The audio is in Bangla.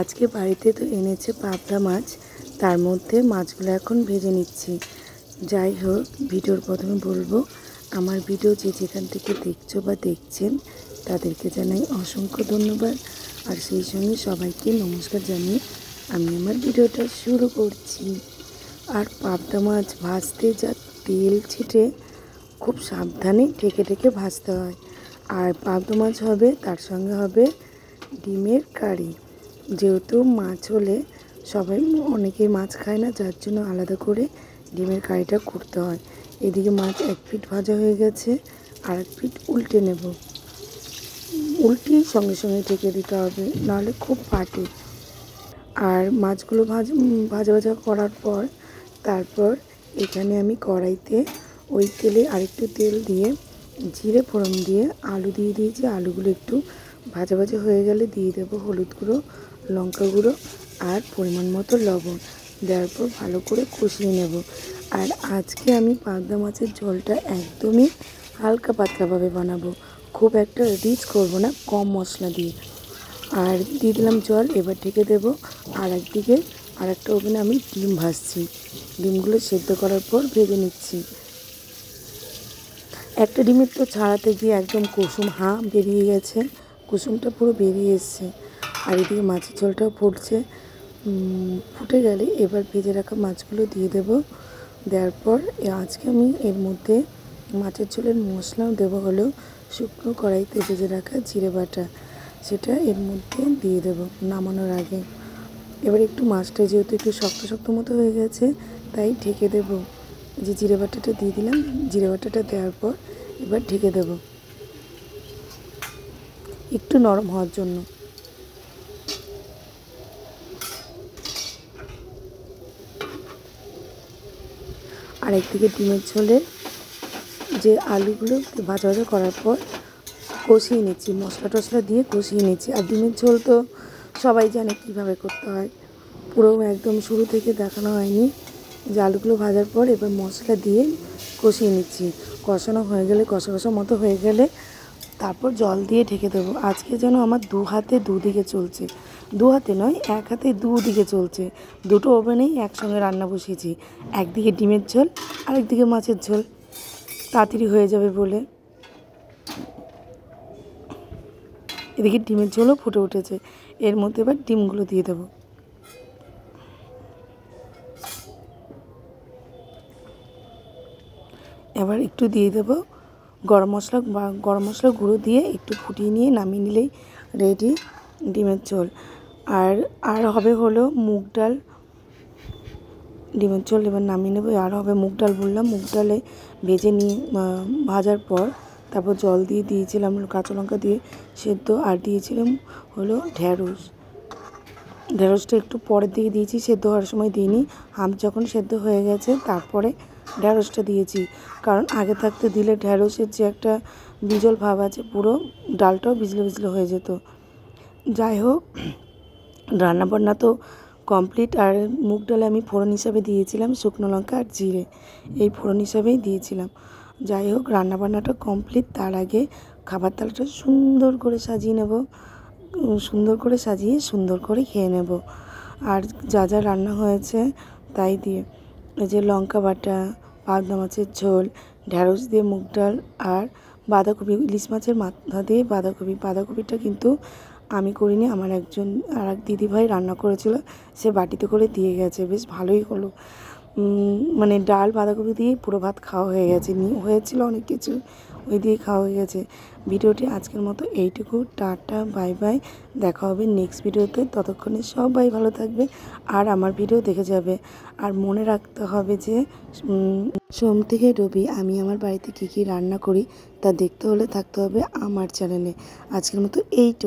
আজকে বাড়িতে তো এনেছে পাবদা মাছ, তার মধ্যে মাছগুলো এখন ভেজে নিচ্ছি। যাই হোক, ভিডিওর প্রথমে বলবো, আমার ভিডিও যে যেখান থেকে দেখছো বা দেখছেন তাদেরকে জানাই অসংখ্য ধন্যবাদ। আর সেই সঙ্গে সবাইকে নমস্কার জানিয়ে আমি আমার ভিডিওটা শুরু করছি। আর পাবদা মাছ ভাজতে যা তেল ছিটে, খুব সাবধানে ঢেকে ঢেকে ভাজতে হয়। আর পাবদা মাছ হবে, তার সঙ্গে হবে ডিমের কারি। যেহেতু মাছ হলে অনেকেই মাছ খায় না, যার জন্য আলাদা করে ডিমের কারিটা করতে হয়। এদিকে মাছ এক পিঠ ভাজা হয়ে গেছে, আর এক পিঠ উল্টে নেব। উল্টিয়ে সঙ্গে সঙ্গে ঢেকে দিতে হবে, নাহলে খুব ফাটে। আর মাছগুলো ভাজা ভাজা করার পর তারপর এখানে আমি কড়াইতে ওই তেলে আরেকটু তেল দিয়ে জিরে ফোড়ন দিয়ে আলু দিয়ে দিয়েছি। আলুগুলো একটু ভাজা ভাজা হয়ে গেলে দিয়ে দেবো হলুদ গুঁড়ো, লঙ্কা গুঁড়ো আর পরিমাণ মতো লবণ। দেওয়ার পর ভালো করে কষিয়ে নেব। আর আজকে আমি পাবদা মাছের ঝোলটা একদমই হালকা পাতলাভাবে বানাবো, খুব একটা রিচ করব না, কম মশলা দিয়ে। আর দিয়ে দিলাম জল। এবার ঢেকে দেবো। আর একদিকে আরেকটা ওভেনে আমি ডিম ভাজছি। ডিমগুলো সেদ্ধ করার পর ভেজে নিচ্ছি। একটা ডিমের তো ছাড়াতে গিয়ে একদম কুসুম বেরিয়ে গেছে, কুসুমটা পুরো বেরিয়ে এসছে। আর এদিকে মাছের ঝোলটাও ফুটছে। ফুটে গেলে এবার ভেজে রাখা মাছগুলো দিয়ে দেব। দেওয়ার পর আজকে আমি এর মধ্যে মাছের ঝোলের মশলাও দেবো হলো শুকনো কড়াইতে ভেজে রাখা জিরে বাটা, সেটা এর মধ্যে দিয়ে দেব নামানোর আগে। এবার একটু মাছটা যেহেতু একটু শক্ত শক্ত মতো হয়ে গেছে, তাই ঢেকে দেব। যে জিরে বাটাটা দিয়ে দিলাম, জিরে বাটাটা দেওয়ার পর এবার ঢেকে দেব একটু নরম হওয়ার জন্য। আর একদিকে ডিমের ঝোলে যে আলুগুলো ভাজা ভাজা করার পর কষিয়ে নিচ্ছি, মশলা টশলা দিয়ে কষিয়ে নিচ্ছি। আর ডিমের ঝোল তো সবাই জানে কীভাবে করতে হয়, পুরো একদম শুরু থেকে দেখানো হয়নি। যে আলুগুলো ভাজার পর এবার মশলা দিয়ে কষিয়ে নিচ্ছি। কষানো হয়ে গেলে, কষা কষা মতো হয়ে গেলে তারপর জল দিয়ে ঢেকে দেবো। আজকে যেন আমার দু হাতে দুদিকে চলছে, দু হাতে নয়, এক হাতে দুদিকে চলছে। দুটো ওভেনেই একসঙ্গে রান্না বসিয়েছি, একদিকে ডিমের ঝোল আর একদিকে মাছের ঝোল, তাড়াতাড়ি হয়ে যাবে বলে। এদিকে ডিমের ঝোলও ফুটে উঠেছে। এর মধ্যে এবার ডিমগুলো দিয়ে দেবো। এবার একটু দিয়ে দেবো গরম মশলা গুঁড়ো দিয়ে একটু ফুটিয়ে নিয়ে নামিয়ে নিলেই রেডি ডিমের ঝোল। আর হবে হলো মুগ ডাল। ডিমের ঝোল এবার নামিয়ে নেবো। আর হবে মুগ ডাল, বললাম মুগ ডালে ভেজে নিয়ে ভাজার পর তারপর জল দিয়ে দিয়েছিলাম কাঁচা লঙ্কা দিয়ে সেদ্ধ। আর দিয়েছিলাম হলো ঢেঁড়সটা একটু পরের দিকে দিয়েছি, সেদ্ধ হওয়ার সময় দিইনি। যখন সেদ্ধ হয়ে গেছে তারপরে ঢেঁড়সটা দিয়েছি, কারণ আগে থাকতে দিলে ঢেঁড়সের যে একটা বিজল ভাব আছে, পুরো ডালটাও ভিজলে ভিজলে হয়ে যেত। যাই হোক, রান্নাবান্না তো কমপ্লিট। আর মুগ ডালে আমি ফোড়ন হিসাবে দিয়েছিলাম শুকনো লঙ্কা আর জিরে, এই ফোড়ন হিসাবেই দিয়েছিলাম। যাই হোক, রান্নাবান্নাটা কমপ্লিট। তার আগে খাবার থালাটা সুন্দর করে সাজিয়ে নেব, সুন্দর করে সাজিয়ে সুন্দর করে খেয়ে নেব। আর যা যা রান্না হয়েছে তাই দিয়ে, এই যে লঙ্কা বাটা, পাবদা মাছের ঝোল, ঢেঁড়স দিয়ে মুগ ডাল, আর বাঁধাকপি, ইলিশ মাছের মাথা দিয়ে বাঁধাকপিটা কিন্তু আমি করিনি, আমার এক দিদিভাই রান্না করেছিল, সে বাটিতে করে দিয়ে গেছে, বেশ ভালোই হলো। মানে ডাল বাঁধাকপি দিয়ে পুরো ভাত খাওয়া হয়ে গেছে, হয়েছিল অনেক কিছু, ওই দিয়ে খাওয়া হয়ে গেছে। ভিডিওটি আজকের মতো এইটুকু। টাটা, বাই বাই, দেখা হবে নেক্সট ভিডিওতে। ততক্ষণে সবাই ভালো থাকবে আর আমার ভিডিও দেখে যাবে। আর মনে রাখতে হবে যে সোম থেকে রবি আমি আমার বাড়িতে কী কী রান্না করি তা দেখতে হলে থাকতে হবে আমার চ্যানেলে। আজকের মতো এইটুকু।